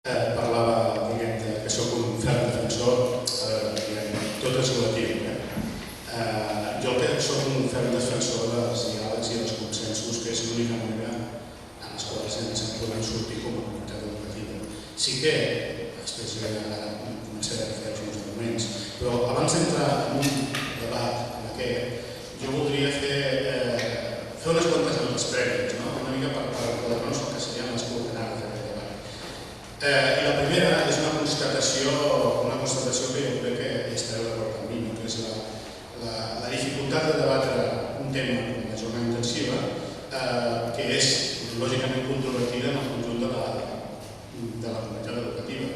Parlava que soc un ferm defensor, tot és relatiu. Jo soc un ferm defensor dels diàlegs i dels consensos, que és l'única manera en les quals ens en podem sortir com a comunitat educativa. Sí que, després ara començaré a fer els meus arguments, però abans d'entrar en un debat com aquest, jo voldria fer unes quantes notes prèvies, una mica per recordar-nos el que serien les coordenades d'aquest debat. I la primera és una constatació que jo crec que estareu d'acord amb mi, que és la dificultat de debatre un tema com la jornada intensiva, que és lògicament controvertida en el conjunt de la comunitat educativa.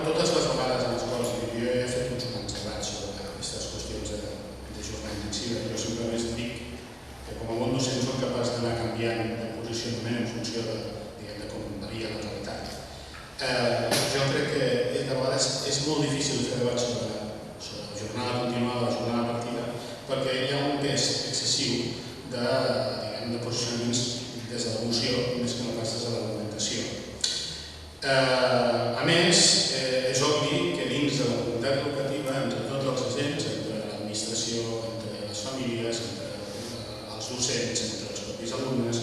Totes les vegades en les quals jo he fet uns quants debats sobre aquestes qüestions de jornada intensiva, jo simplement dic que com a bon docent soc capaç d'anar canviant de posicionament en funció de com varia la realitat. Jo crec que de vegades és molt difícil fer debats sobre la jornada continuada o la jornada partida, perquè hi ha un pes excessiu de posicionaments des de l'emoció més que no pas des de l'argumentació. A més, és obvi que dins de la comunitat educativa, entre tots els agents, entre l'administració, entre les famílies, entre els docents, entre els propis alumnes,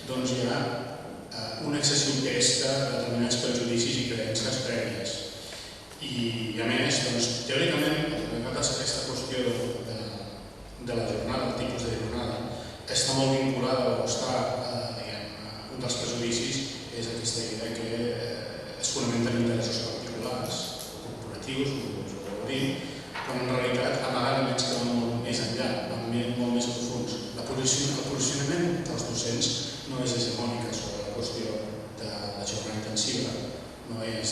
doncs hi ha un excessiu pes de determinats prejudicis i creences prèvies. I a més, teòricament, aquesta qüestió de la jornada, el tipus de jornada, està molt vinculada o està, un dels prejudicis és aquesta idea que es fonamenta en interessos particulars o corporatius, com ho dir, quan en realitat amaguen elements que van molt més enllà, van molt més profuns. El posicionament dels docents no és hegemònica sobre la qüestió de la jornada intensiva, no és,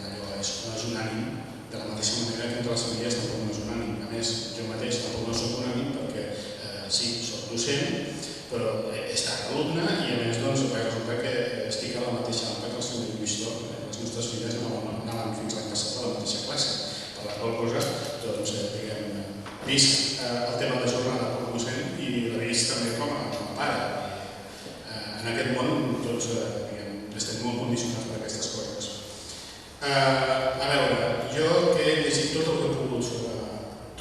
allò és unànim, de la mateixa manera que entre les famílies tampoc no és unànim. A més, jo mateix tampoc no soc unànim perquè sí, soc docent, però he estat alumne i a més resulta que estic a la mateixa aula que el senyor Lluís Llop. Les nostres filles anaven fins l'any passat a la mateixa classe. Per la qual cosa, visc el tema de jornada com a docent i l'he vist també com a pare. En aquest món tots estem molt condicionats per aquestes coses. A veure, jo que he llegit tot el que he pogut sobre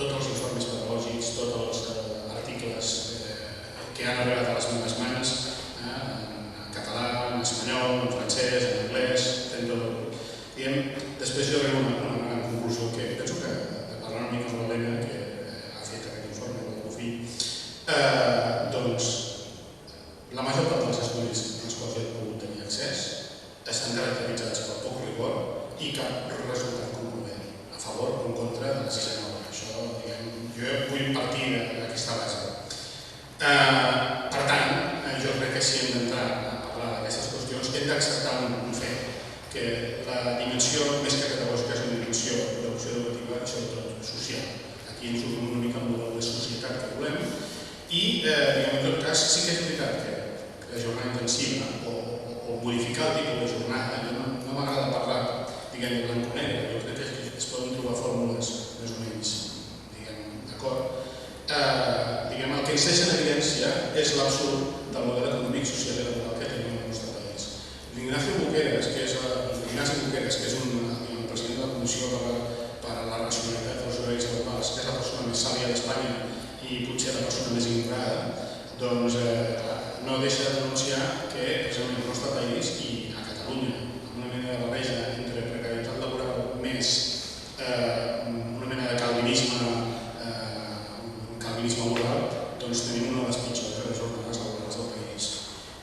tots els informes pedagògics, tots els articles que han arribat a les meves mans, en català, en espanyol, en francès, en anglès, després jo arribo a una conclusió que penso que, parlant una mica amb l'Helena, que ha fet aquest informe, el Bofill, doncs la major part dels estudis als quals he pogut tenir accés estan caracteritzats per poc rigor i cap resultat concloent, a favor o en contra de la sisena hora. Això, jo vull partir d'aquesta base. Per tant, jo crec que si hem d'entrar a parlar d'aquestes qüestions hem d'acceptar un fet, que la dimensió més que pedagògica és una dimensió d'opció educativa i sobretot social. Aquí ens obrim una mica el model de societat que volem i, en tot cas, sí que és veritat que la jornada intensiva o modificar el tipus de jornada, no m'agrada parlar de blanc o negre, jo crec que es poden trobar fórmules més o menys d'acord. El que ens deixa en evidència és l'absurd del model econòmic, social i laboral que tenim al nostre país. L'Ignacio Boqueras, que és el president de la Comissió per a la Racionalitat dels Horaris Laborals, que és la persona més sàvia d'Espanya i potser la persona més ignorada, doncs no deixa de denunciar que precisament el nostre país i a Catalunya, amb una mena de barreja entre precarietat laboral més una mena de calvinisme laboral, doncs tenim una de les pitjors jornades laborals del país.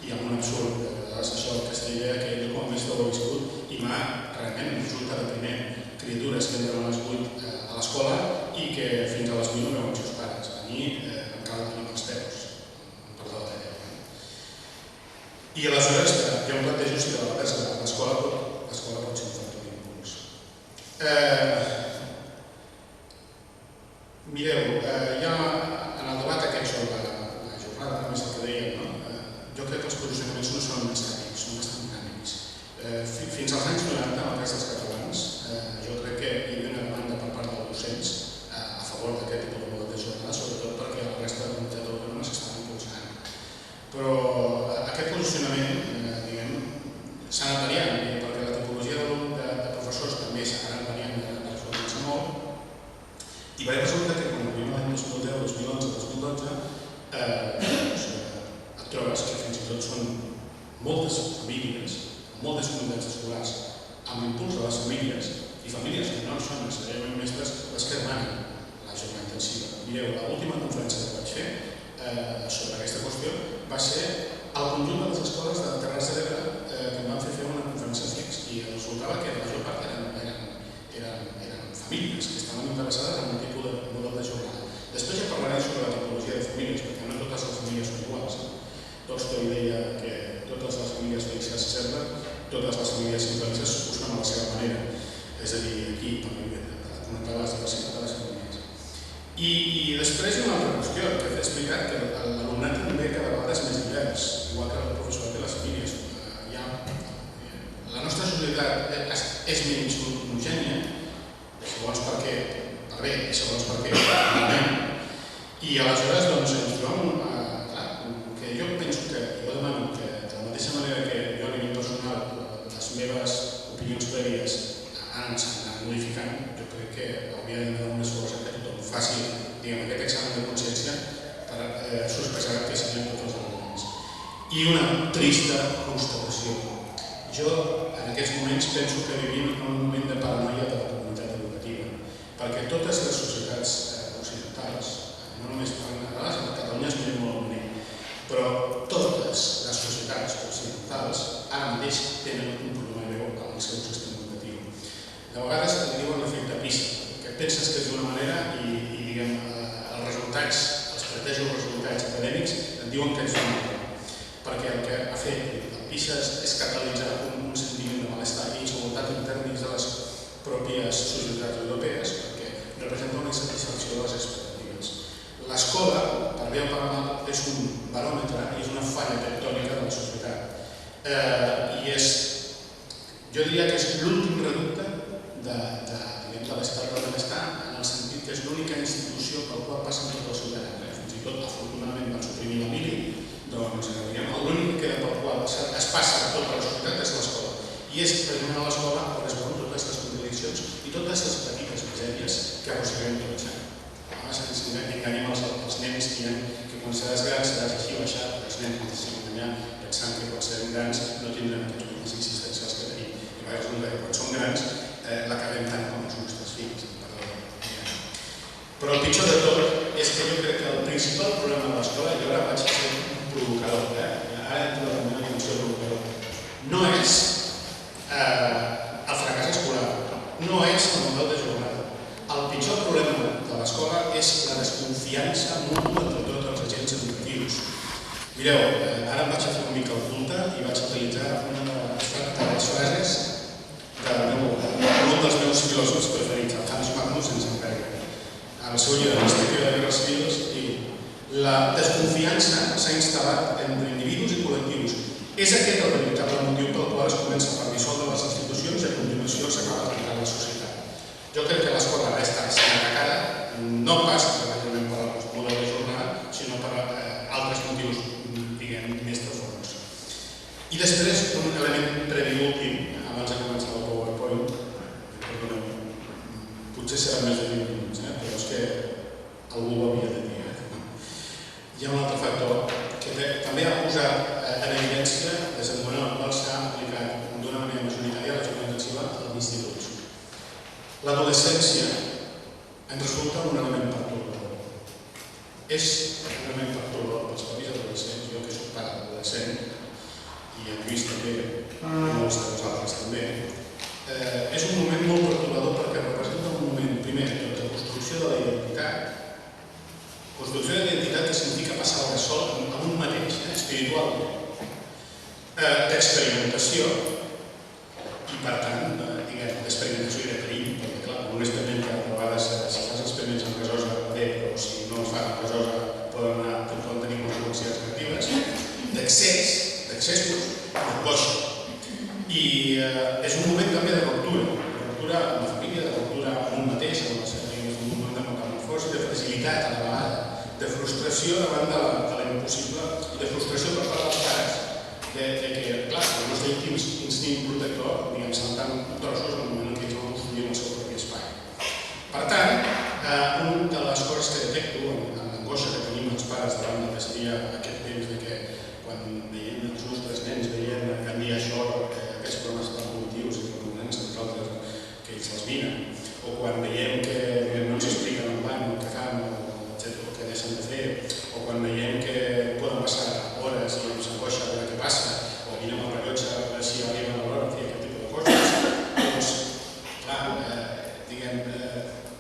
I amb un absurd, això, aquesta idea que jo com a mestre ho he viscut i realment resulta depriment. Criatures que entren a les 8 a l'escola i que fins a les 8 no veuen els seus pares. A mi em cal tenir els peus. Perdó de Déu. I aleshores jo em plantejo si de vegades l'escola pot ser un factor d'impuls. Mireu, ja en el debat aquest sobre la jornada, només el que dèiem, jo crec que els posicionaments no són estàtics, són bastant dinàmics. Fins als anys 90, en el cas dels catalans, jo crec que hi havia una demanda per part dels docents a favor d'aquest tipus de model de jornada, sobretot perquè la resta de la comunitat autònoma s'estava impulsant. Però aquest posicionament, s'ha anat variant. moltes famílies, moltes comunitats escolars, amb l'impuls de les famílies, i famílies que no són necessàriament mestres, les que demanen la jornada intensiva. Mireu, l'última conferència que vaig fer sobre aquesta qüestió va ser al conjunt de les escoles de Terres de l'Ebre que em van fer una conferència fix i resultava que la major part eren famílies que estaven interessades en un tipus de model de jornada. Després ja parlaré sobre la tipologia de famílies, perquè no totes les famílies són iguals. Tolstoi deia que totes les famílies felices s'assemblen, totes les famílies infelices busquen a la seva manera. És a dir, aquí també comentar les diversitats de les famílies. I després hi ha una altra qüestió, que he explicat que l'alumnat també cada vegada és més divers, igual que el professorat i les famílies. La nostra societat és menys homogènia, segons per què, per bé, i segons per què, malament. I aleshores ens trobem, que jo penso que, jo demano que de la mateixa manera que jo a nivell personal les meves opinions prèvies s'han modificant, jo crec que hauria d'anar un esforç que tothom faci aquest examen de consciència per sospesar que siguin tots els alumnes. I una trista constatació. Jo en aquests moments penso que vivim en un moment de paranoia de la comunitat educativa, perquè totes les societats occidentals, no només a Catalunya es mira molt bonic, però totes les societats occidentals ara mateix tenen un problema greu amb el seu sistema educatiu. De vegades li diuen l'efecte PISA, que penses que és d'una manera i els resultats, els pretejos resultats acadèmics et diuen que és d'una manera, perquè el que ha fet el PISA és catalitzar un sentiment de malestar i inseguretat interns de les pròpies societats europees, perquè representa una insatisfacció de les expectatives. L'escola, per bé o per mal, és un baròmetre i és una falla tectònica de la societat. I jo diria que és l'últim reducte de l'estat del benestar, en el sentit que és l'única institució pel qual passen tots els ciutadans. Fins i tot, afortunadament, van suprimir la mili, doncs l'únic que queda pel qual es passa tota la societat és l'escola. I és precisament a l'escola on es veuen totes les contradiccions i totes les petites misèries que arrosseguem tot l'any. Ens enganyem els nens dient que quan seràs gran seràs així o així, els nens ens deixem enganyar pensant que quan serem grans no tindrem aquests moments existencials que tenim. I resulta que quan som grans l'acabem tant com els nostres fills. Però el pitjor de tot és que jo crec que el principal problema de l'escola, i ara vaig ser un provocador, ara entro en una dimensió provocador, no és el fracàs escolar, no és el model de jornada. El pitjor problema de l'escola és la desconfiança mútua entre tots els agents educatius. Mireu, ara em vaig fer una mica el culte i vaig utilitzar una de les frases d'un dels meus filòsofs preferits, el Hans Magnus Enzensberger. El seu llibre, l'Història de Guerres Civils, diu: la desconfiança s'ha instal·lat entre individus i col·lectius. És aquest el veritable motiu pel qual es comença per dissoldre les institucions i a continuació s'acaba atacant la societat. Jo crec que l'escola ha estat sent atacada no pas precisament per el model de jornada, sinó per altres motius, diguem, més profunds. I després, un element previ últim, abans de començar el PowerPoint, perdoneu, potser serà més de 20 minuts, però és que algú ho havia de dir. Hi ha un altre factor que també ha posat en evidència des del moment en el qual s'ha aplicat d'una manera majoritària la jornada intensiva als instituts. L'adolescència ens resulta un element pertorbador. És un element pertorbador pels propis adolescents, jo que soc pare d'adolescent, i en Lluís també, i molts de vosaltres també, és un moment molt pertorbador perquè representa un moment, primer, de construcció de la identitat. Construcció de la identitat que significa passar el sol a un mateix, espiritualment, d'experimentació i, per tant, d'experimentació i de perill, perquè, clar, un experiment que a vegades, si fas experiments amb gasosa, bé, però si no els fas amb gasosa poden tenir conseqüències negatives, d'excessos, d'angoixa. I és un moment també de ruptura amb la família, de ruptura amb un mateix, és un moment de metamorfosi, de fragilitat a la vegada, de frustració davant de l'impossible i de frustració per part dels pares que, clar, el nostre instint protector, diguem, saltar trossos en el moment en què ells van construir el seu propi espai. Per tant, una de les coses que detecto en l'angoixa que tenim els pares davant de decidir aquest temps de que quan veiem els nostres nens, veiem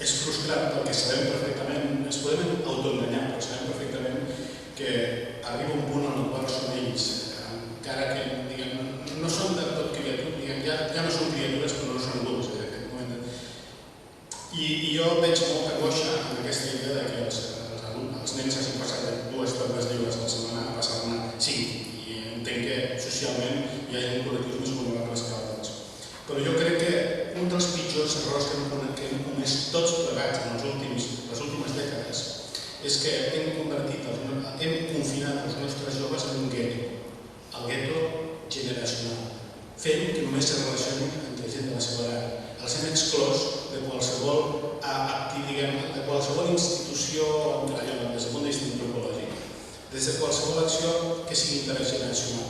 és frustrant perquè sabem perfectament, ens podem autoenganyar, però sabem perfectament que arriba un punt en el qual són ells, encara que no són de tot criatures, ja no són criatures però no són adults en aquest moment. I jo veig molta angoixa en aquesta idea que els nens hagin passat 2 tardes lliures a la setmana a passar-ne 5, i entenc que socialment hi ha col·lectius més vulnerables que altres. Però jo crec que un dels pitjors errors que hem comès tots plegats en les últimes dècades és que hem confinat els nostres joves en un gueto, el gueto generacional, fent que només es relacionin entre gent de la seva edat. Els hem exclòs de qualsevol institució des del punt de vista antropològic, des de qualsevol acció que sigui intergeneracional.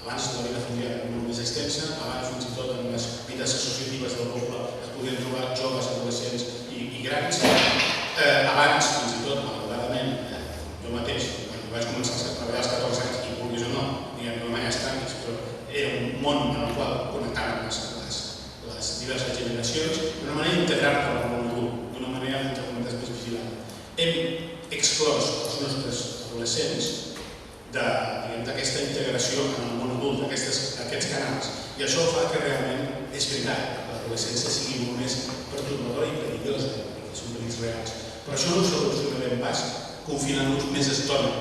Abans la vida familiar era molt més extensa, abans fins i tot en les vides associatives del poble es podien trobar joves, adolescents i grans. Abans, fins i tot, malauradament, jo mateix, quan vaig començar a treballar als 14 anys, i vulguis o no, diguem-ne de manera estranya, però era un món en el qual connectaven les diverses generacions d'una manera integrar-te al món adult, d'una manera entre comunitats més vigilant. Hem exclòs els nostres adolescents d'aquesta integració en el món adult, d'aquests canals, i això fa que realment, és veritat, l'adolescència sigui molt més perturbadora i perillosa, perquè són perills reals. Però això no ho solucionarem pas confinant-nos més estona,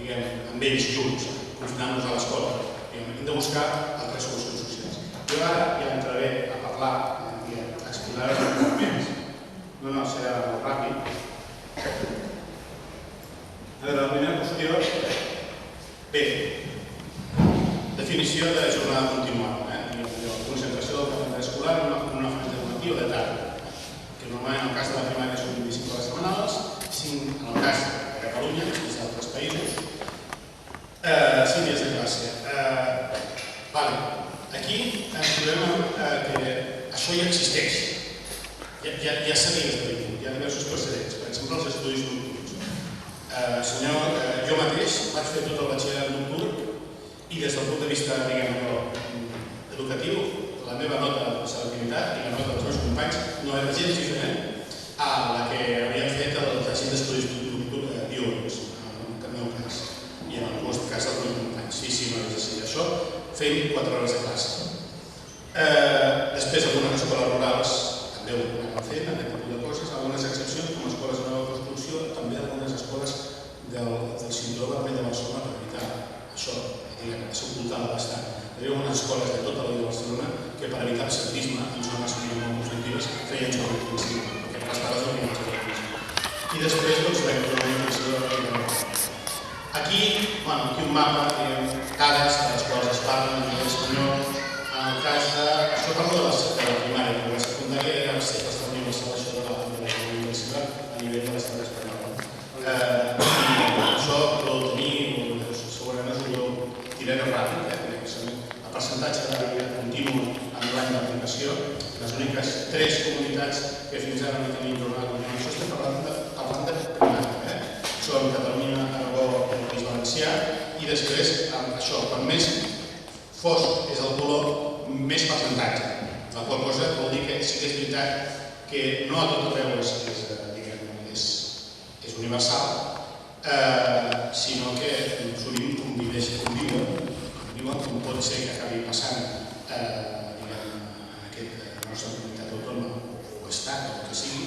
amb ells junts, confinant-nos a l'escola. Hem de buscar altres solucions socials. Jo ara ja entraré a parlar, a exposar els arguments. No, serà molt ràpid. A veure, la primera qüestió... Bé, definició de jornada continuada. Concentració del calendari escolar en una franja formativa de tarda, que normalment en el cas de la primària són 25 hores setmanals, 5 en el cas de Catalunya, i d'altres països, 5 dies de classe. Aquí ens trobem que això ja existeix, ja s'havia esdevingut, hi ha diversos precedents, per exemple els estudis nocturns. Jo mateix vaig fer tot el batxillerat nocturn i des del punt de vista, educatiu, la meva nota de selectivitat i la nota dels meus companys no era gens diferent a la que havien fet els agents d'estudis diurns, en el meu cas, i en el vostre cas dels meus companys. Sí, no és així. Això feim 4 hores de classe. Després, algunes escoles rurals també ho anaven fent, aquest tipus de coses, algunes excepcions, com escoles de nova construcció, també algunes escoles del cinturó vermell de Barcelona per evitar això, s'ocultava bastant. Hi havia unes escoles de tota la vida de Barcelona que per evitar absentisme en zones molt positives feien joc intensiu, perquè les pares no havien joc intensiu. I després, doncs, la informació de aquí un mapa, dades de les quals es parla en espanyol. En el cas de... Això parlo de la primària, perquè la secundària era la seva universal, això de la universitat a nivell de l'estat espanyol. I això podeu tenir, segurament us ho tiraré ràpid, el percentatge de continu en l'any d'aplicació, les úniques 3 comunitats que fins ara no tenim jornada continua. Això estem parlant de primària, són Catalunya, Aragó i el País Valencià, i després, això, quan més fosc és el color, més percentatge. La qual cosa vol dir que sí que és veritat que no a tot arreu és universal, sinó que sovint conviuen com pot ser que acabi passant en la nostra comunitat autònoma o estat o el que sigui,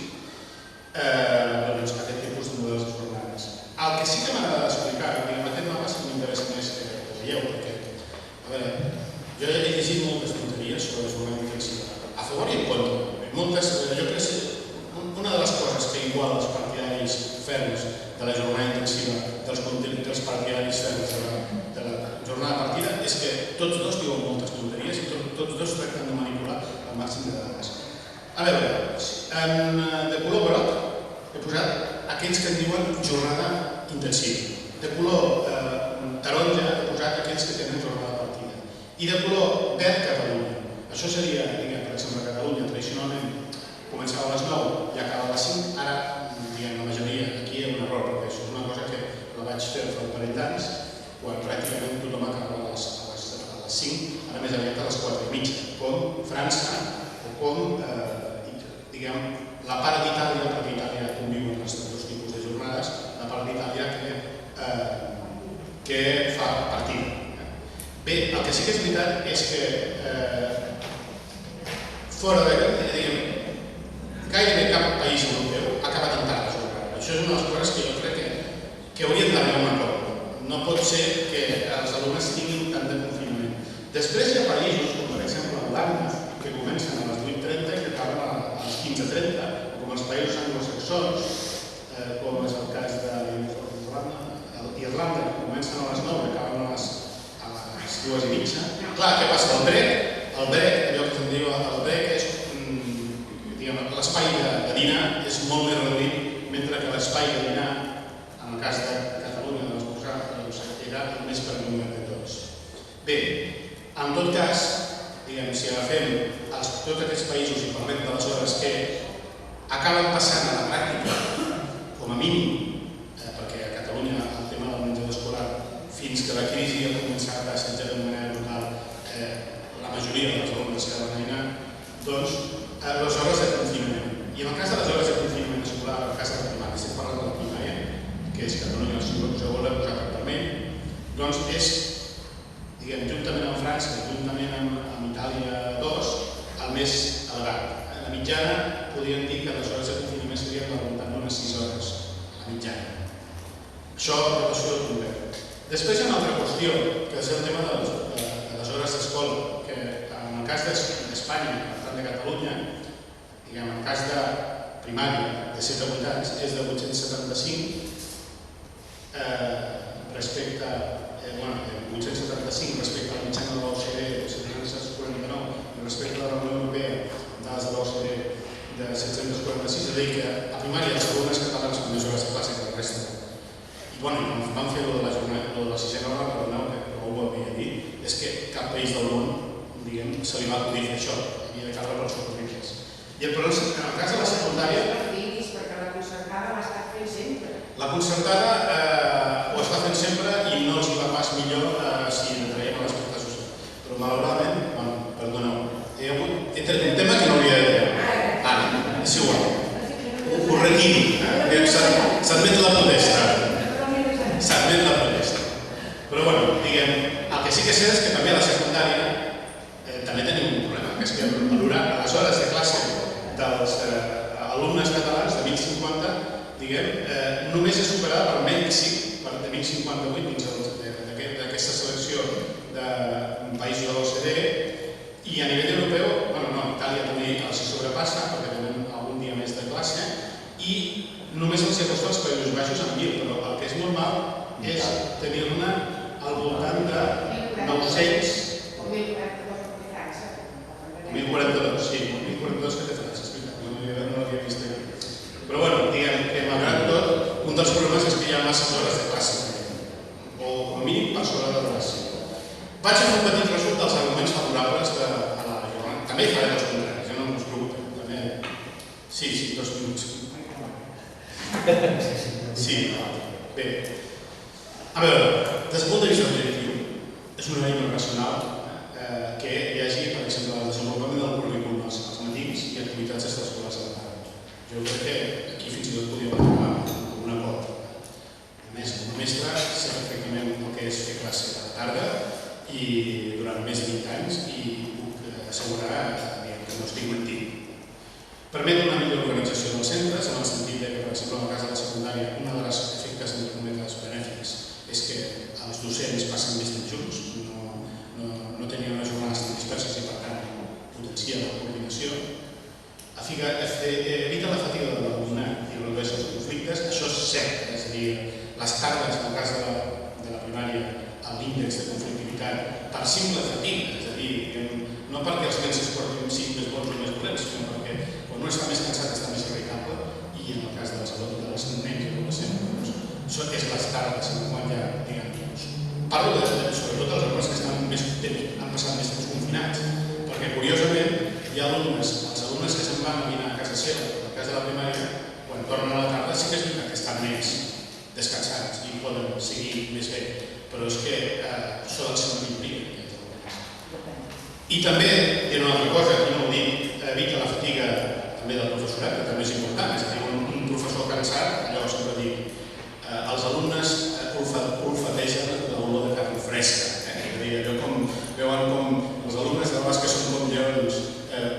aquest tipus de models de jornades. El que sí que m'agrada explicar, aquest mapa sí que m'interessa més que veieu, perquè, a veure, jo he llegit moltes tonteries sobre la jornada intensiva, a favor i en contra. Moltes, jo crec que una de les coses que igual els partidaris ferms de la jornada intensiva dels partidaris ferms de la jornada partida és que tots dos diuen moltes tonteries i tots dos tracten de manipular el màxim de dades. A veure, de color groc he posat aquells que en diuen jornada intensiva. De color taronja he posat aquells que tenen jornada partida. I de color verd, Catalunya. Això seria, per exemple, Catalunya tradicionalment començava a les 9 i acabava a les 5. Ara, la majoria, aquí hi ha un error, perquè això és una cosa que la vaig fer fa un parell d'anys, quan pràcticament tothom acabava a les 5, ara més aviat a les 4:30, com França o com, la part d'Itàlia, perquè Itàlia conviu amb els dos tipus de jornades, la part d'Itàlia que fa partida. Bé, el que sí que és veritat és que fora de gairebé cap país europeu ha acabat amb tard la jornada. Això és una de les coses que jo crec que haurien d'arribar a un acord. No pot ser que els alumnes tinguin tant de confinament. Després hi ha països, com per exemple Holanda, que comencen a les 8:30 i que acaben a les 15:30, o com els països anglosaxons, com és el cas d'Irlanda, que comencen a les 9 i acaben a les 2:30. Clar, què passa? El break, allò que se'n diu el break, és l'espai de dinar és molt més reduït, mentre que l'espai de dinar, en el cas de Catalunya, de l'esmorzar, era el més perllongat de tots. Bé, en tot cas, si agafem tots aquests països i parlem de les hores que acaben passant a la pràctica, com a mínim, perquè a Catalunya el tema del menjador escolar, fins que la crisi ha començat a assetjar de manera brutal la majoria dels alumnes que van anar, doncs les hores de confinament. I en el cas de les hores de confinament escolar, en el cas de la primària, estic parlant de la primària, que és Catalunya, us ho he posat actualment, doncs és, juntament amb França i juntament amb Itàlia 2, el més elevat. A la mitjana podríem dir que les hores de confinament serien al voltant d'unes 6 hores, a la mitjana. Això en relació al conveni. Després hi ha una altra qüestió, que és el tema de les hores d'escola, que en el cas d'Espanya, per tant de Catalunya, en el cas de primària de 7 a 8 anys és de 875 respecte a la mitjana de l'OCDE de 749 i respecte a la Unió Europea dades de l'OCDE de 746, és a dir que a primària els alumnes catalans fan més hores de classe que la resta. I quan vam fer el de la sisena hora, perdoneu que no ho havia dit, és que cap país del món se li va acudir fer això, havia de caure per els corrients. I en el cas de la secundària... Perquè la concertada l'ha estat fent sempre. La concertada ho està fent sempre i no els va pas millor si entraiem a l'aspecte social. Però malauradament, perdoneu, he tret un tema que no hauria de treure. Ara, és igual. Ho retiro. S'admet la protesta. S'admet la protesta. Però bueno, el que sí que sé és que també a la secundària també tenim un problema, que és que les hores de classe dels alumnes catalans de 1050, només és superada per Mèxic, de 1058 dins d'aquesta selecció de països de l'OCDE, i a nivell europeu, Itàlia també els sobrepassa perquè tenen algun dia més de classe, i només els acosta als Països Baixos amb 1.000, però el que és normal és tenir-ne al voltant de 900 o 1.042 que té França. 1.042, sí, 1.042 que té França, és veritat, no l'havia vist aquí. Però bueno, diguem que malgrat tot, un dels problemes és que hi ha massa hores de classe, o com a mínim per sobre de la classe. Vaig a fer un petit resum dels arguments favorables a la jornada. També hi faré els contraris, no us preocupeu. Sí, 2 minuts. Sí, bé. A veure, des del punt de vista objectiu, és una eina racional que hi hagi, per exemple, el desenvolupament del currículum als matins i activitats extraescolars a la tarda. Jo crec que aquí fins i tot podíem arribar a un acord. A més, com a mestre, sé perfectament el que és fer classe a la tarda i durant més de 20 anys i puc assegurar que no estic mentint. Permet una millor organització dels centres, en el sentit que, per exemple, en el cas de la secundària, un dels efectes benèfics és que els docents passen més temps junts, no tenien unes jornades tan disperses i, per tant, potencia la coordinació. Evita la fatiga de l'alumnat i redueix els conflictes. Això és cert, és a dir, les tardes, en el cas de la primària, l'índex de conflictivitat per simple fatiga, és a dir, no perquè els nens es portin 5 més bons o més dolents, sinó perquè quan un està més cansat està més irritable i en el cas dels nens i adolescents, això és les tardes, quan ja, parlo sobretot dels alumnes que han passat més temps confinats, perquè curiosament hi ha alumnes, els alumnes que se'n van a dinar a casa seva, en el cas de la primària, quan tornen a la tarda sí que és veritat que estan més descansats i poden seguir més bé, però és que solen ser una minoria. I també, i una altra cosa, aquí no ho dic, evita la fatiga també del professorat, que també és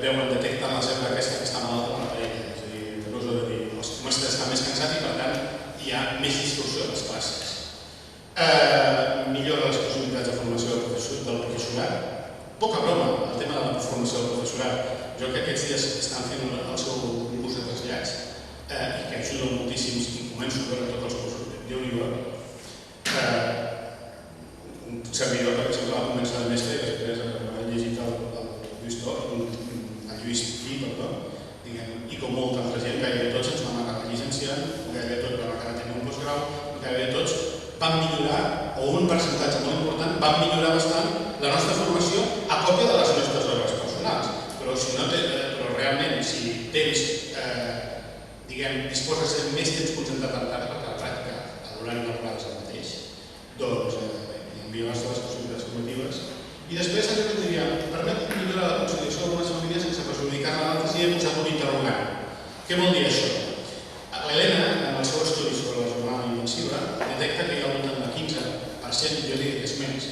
veuen, detecten la zebra aquesta que està malalta per la parella. És a dir, no us ho he de dir, el mestre està més cansat i per tant hi ha més distorsió a les classes. Millora les possibilitats de formació del professorat. Poca broma, el tema de la formació del professorat. Jo que aquests dies estan fent el seu concurs de trasllats i que ajuda moltíssims i començo a veure tots els cursos de Déu-n'hi-do. Un servidor, per exemple, va començar de mestre i després ha llegit el Lluís Pi, i com molta altra gent, gairebé tots ens vam acabar llicenciant, gairebé tots vam acabar tenint un postgrau, gairebé tots vam millorar, o un percentatge molt important, vam millorar bastant la nostra formació a còpia de les nostres hores personals. Però realment, si disposes de més temps concentrat en part, perquè a la pràctica l'horari laboral és el mateix, doncs millorar les possibilitats formatives. I després també us diria, permet millorar la conciliació d'algunes famílies sense perjudicar d'altres i he posat un interrogant. Què vol dir això? L'Helena, en el seu estudi sobre la jornada intensiva, detecta que hi ha al voltant del 15%, jo diria que és menys,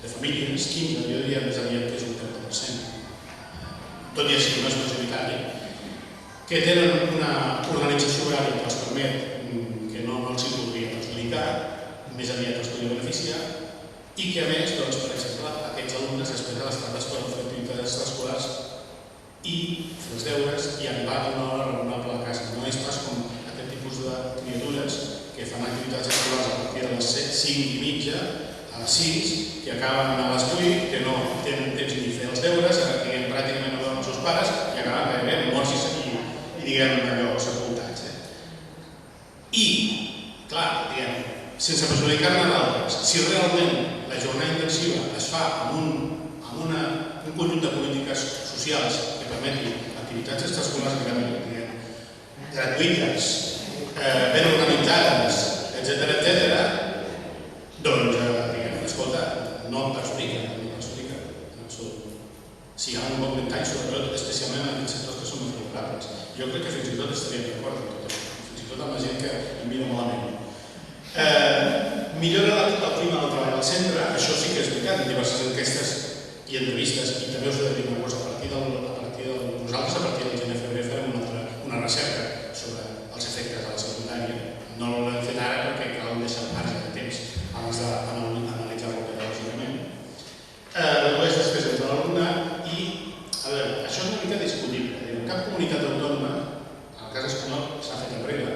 de famílies, 15, jo diria més aviat que és un 30%, tot i així no és majoritari, que tenen una organització horària que els permet que no els hi podria perjudicar, més aviat els podria beneficiar, i que a més, doncs, per exemple, aquests alumnes després de les tardes poden fer activitats escolars i fer els deures i arribar a una hora raonable a casa. No és pas com aquest tipus de criatures que fan activitats escolars a partir de les 5:30 a les 6, que acaben a les 8, que no tenen temps ni fer els deures, que pràcticament no veuen els seus pares i acaben gairebé morts i diguem allò, sepultats. I, clar, sense perjudicar-ne d'altres, si realment la jornada intensiva es fa amb un conjunt de polítiques socials que permetin activitats extraescolars gratuïtes, ben organitzades, etc., doncs, escolta, no em perjudica, en absolut. Si hi ha un bon ventall, sobretot, especialment en aquells sectors que són més vulnerables. Jo crec que fins i tot estaríem d'acord amb tot això, fins i tot amb la gent que em mira malament. Millora el clima del treball al centre, això sí que és veritat, en diverses enquestes i entrevistes, i també us he de dir una cosa, nosaltres a partir del gener de febrer farem una recerca sobre els efectes de la secundària. No l'hem fet ara perquè cal deixar el marge de temps abans d'analitzar-lo pedagògicament. Redueix després entre l'alumnat i, a veure, això és una mica discutible. En cap comunitat autònoma, en el cas espanyol, s'ha fet enrere.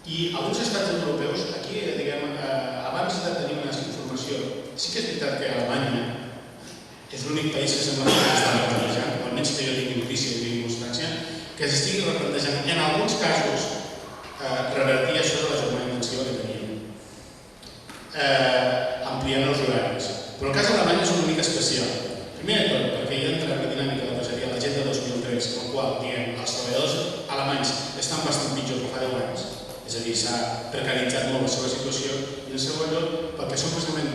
I alguns estats europeus, aquí, abans de tenir una informació, sí que és veritat que Alemanya és l'únic país que sembla que està replantejant, almenys que jo tingui notícia i tingui constància, que s'estigui replantejant, en alguns casos, revertir això de la jornada intensiva que teníem, ampliant els horaris. Però el cas d'Alemanya és una mica especial. Primer de tot, perquè hi entra la dinàmica del que seria l'agenda 2003, en la qual, els treballadors alemanys estan bastant pitjor que fa 10 anys, és a dir, s'ha precaritzat molt la seva situació, i en segon lloc, perquè són precisament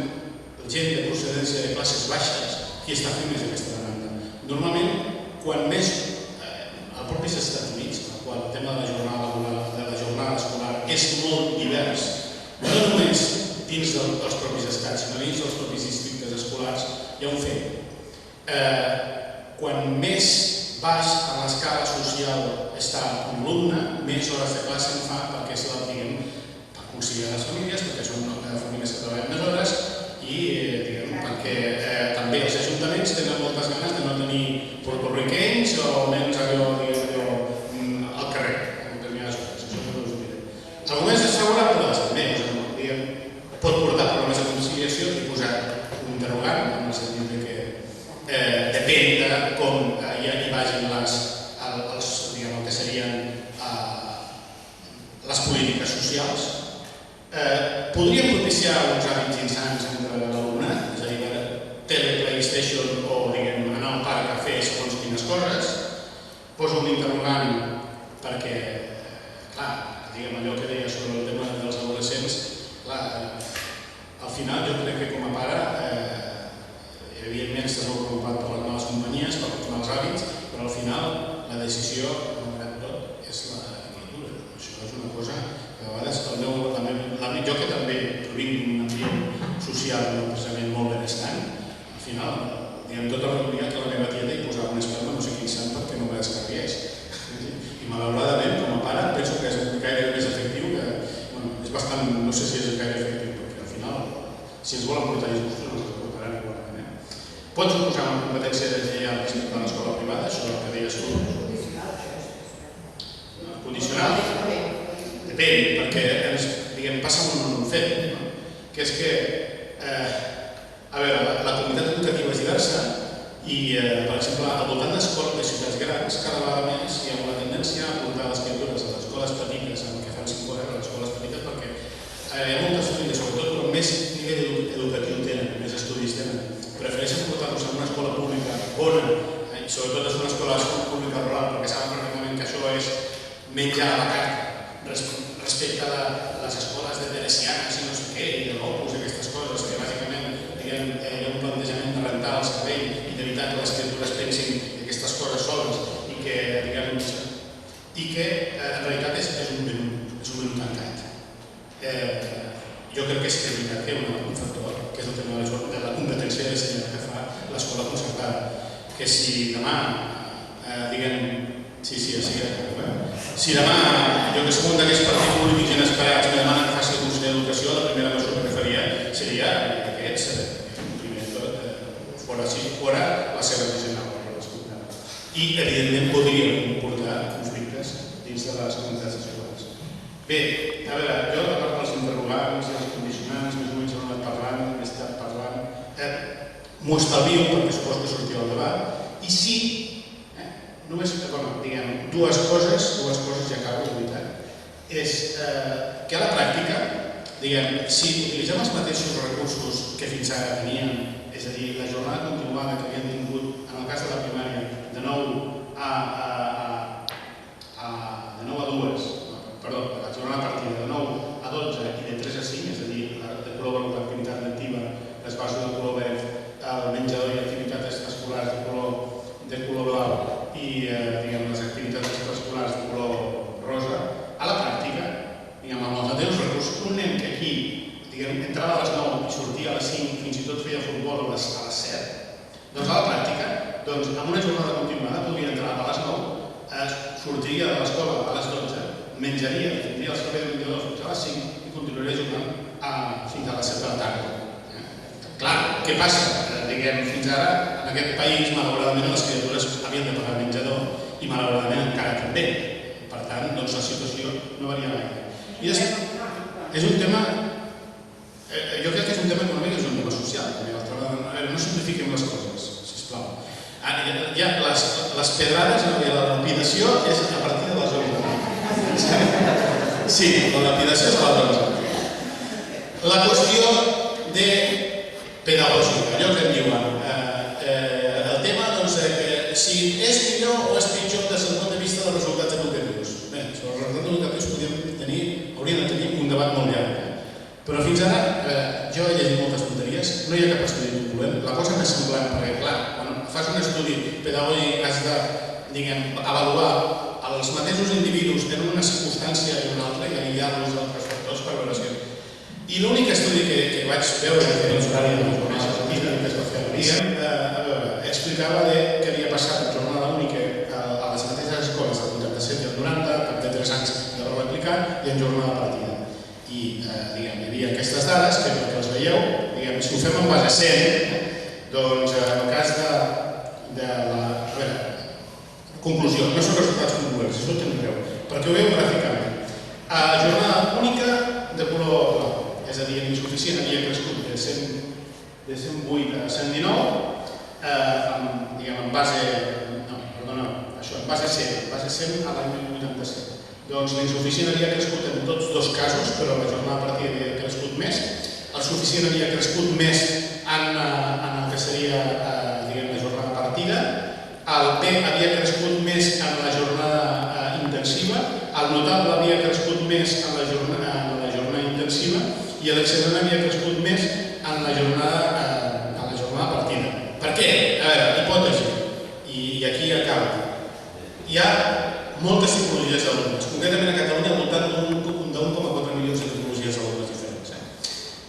gent de procedència de classes baixes qui està fent més aquesta demanda. Normalment, quan més als propis Estats Units, en el qual el tema de la jornada escolar és molt divers, no només dins dels propis estats, sinó dins dels propis districtes escolars, hi ha un fet. Quan més baix en l'escala social està un alumne, més hores de classe en fa perquè és per conciliar les famílies, perquè són famílies que treballen més hores i perquè també els ajuntaments tenen moltes ganes de no tenir porto-riquenys o nens allò al carrer, en determinades hores. Això no us ho diré. Arguments desfavorables, també, pot portar problemes de conciliació i posar un interrogant en el sentit que depèn de com hi vagin el que serien les polítiques socials. Podríem propiciar uns hàbits insans entre l'alumnat, és a dir, tele-playstation o anar al parc a fer segons quines coses. Poso un interrogant perquè, clar, allò que deia sobre el tema dels adolescents, al final jo crec que com a pare, evidentment estàs molt preocupat per les noves companyies, per els mals hàbits, però al final la decisió, malgrat tot, és la criatura. Això és una cosa que a vegades jo que també provinc d'un ambient social no precisament molt benestant, al final, tota la família que la meva tieta hi posava un esperma, no sé no sé si és gaire efectiu, perquè al final, si ens volen portar discursos, no ens portaran igualment. Pot suposar una competència deslleial respecte a l'escola privada, això és el que deies tu? Condicional? Depèn, perquè passa un fet, que és que, a veure, la comunitat educativa és diversa i, per exemple, al voltant d'escoles de ciutats grans, cada vegada més hi ha una tendència a portar les criatures a les escoles petites, amb el que fan 5 hores a les escoles petites, perquè hi ha moltes famílies, sobretot, però més nivell educatiu tenen, més estudis tenen. Prefereixen portar-los a una escola pública bona, i sobretot és una escola pública rural, perquè saben perfectament que això és menjar a la carta respecte a les escoles de teresianes i no sé què, i de l'Opus i aquestes coses, que bàsicament hi ha un plantejament de rentar el cervell i d'evitar que les criatures pensin aquestes coses soles i que en realitat és un menú tancat. Jo crec que és veritat que hi ha un factor, que és el tema de la competència de l'ensenyament que fa l'escola concertada, que si demà, si demà, jo que soc un d'aquests partits polítics inesperats que demanen que faci el Consell d'Educació, la primera mesura que faria seria primer de tot, fora la seva regional. I, evidentment, podria comportar conflictes dins de les comunitats escolars. Bé, a veure, jo, a part dels interrogants i els condicionants, més o menys he anat parlant, he estat parlant, m'ho estalvio perquè suposo que sortirà al debat, i sí, només, diguem, dues coses i acabo de veritat. És que a la pràctica, diguem, si utilitzem els mateixos recursos que fins ara teníem, és a dir, la jornada continuada que havíem tingut, en el cas de la primària, de 9 a 2, perdó, la jornada partida de 9 a 12 i de 3 a 5, és a dir, de color groc l'activitat lectiva, les bases de color verd, el menjador i activitats escolars de color blau i les activitats extraescolars de color rosa, a la pràctica, amb els mateixos recursos, un nen que aquí entrava a les 9 i sortia a les 5, fins i tot feia futbol a les 7, doncs a la pràctica, amb una jornada continuada podria entrar a les 9, sortiria de l'escola a les 12, menjaria, tindria el servei de menjador fins a les 5 i continuaria jugant fins a les 7 de la tarda. Clar, què passa? Fins ara, en aquest país, malauradament, les criatures havien de pagar menjador i malauradament encara també. Per tant, la situació no varia gaire. I és un tema, jo crec que és un tema econòmic i és un tema social. No simplifiquem les coses, sisplau. Ja les pedrades i la lapidació és a partir de les 11. Sí, la lapidació és a les 11. La qüestió de pedagògica, allò que en diuen. El tema, que si és millor o és pitjor des del punt de vista dels resultats educatius. Bé, sobre els resultats educatius hauríem de tenir un debat molt llarg. Però fins ara, jo he llegit moltes tonteries, no hi ha cap estudi concloent. La cosa més semblant, perquè clar, quan fas un estudi pedagògic has de, avaluar els mateixos individus en una circumstància i una altra i aïllar-los d'altres factors per veure si... I l'únic estudi que vaig veure que era l'horari de les jornades de vida, que es va fer a veure, explicava què havia passat en jornada única a les mateixes escoles del 87 i el 90, també 3 anys ja ho vaig aplicar, i en jornada partida. I hi havia aquestes dades, que perquè les veieu, si ho fem en base 100, doncs en el cas de la... Conclusió, no són resultats concloents, això ho tindreu, perquè ho veieu gràficament. A jornada única de color blau, és a dir, l'insuficient havia crescut de 108 a 119, en base 100 a l'any 1987. Doncs l'insuficient havia crescut en tots dos casos, però la jornada partida havia crescut més. El suficient havia crescut més en el que seria la jornada partida. El B havia crescut més en la jornada intensiva. El notable havia crescut més en la jornada intensiva i l'excel·lent havia crescut més en la jornada partida. Per què? A veure, hipòtesi, i aquí acaba. Hi ha moltes tipologies d'alumnes, concretament a Catalunya al voltant d'1,4 milions de tipologies d'alumnes diferents.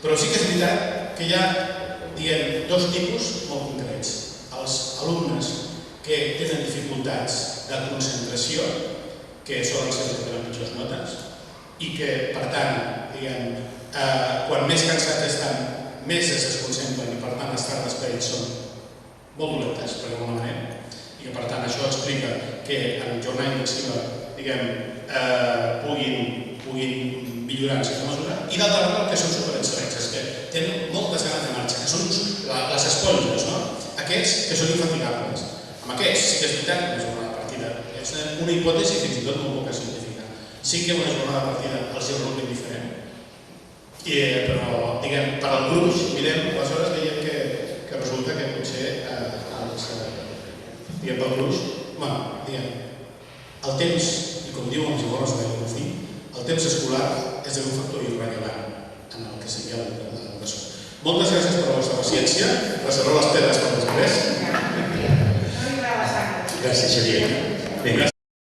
Però sí que és veritat que hi ha dos tipus molt concrets. Els alumnes que tenen dificultats de concentració, que solen ser els que tenen pitjors notes, i que, per tant, Quan més cansats estan, més es concentren i per tant les tardes per ells són molt dolentes, per alguna manera, i que per tant això explica que en jornada intensiva puguin millorar en certa mesura, i d'altra banda que són superexcel·lents, que tenen moltes ganes de marxa, que són les esponges, aquests que són infatigables. Amb aquests sí que és veritat que una jornada de partida és una hipòtesi fins i tot molt poca científica. Sí que una jornada de partida els és molt diferent, però per al gruix mirem, aleshores veiem que resulta que potser pel gruix, el temps, i com diuen els informes de l'Ecofí, el temps escolar és un factor irrellevant en el que sigui l'educació. Moltes gràcies per la vostra paciència. Reserveu les pedres per després. No li agrada la sang. Gràcies, Xavier. Vinga.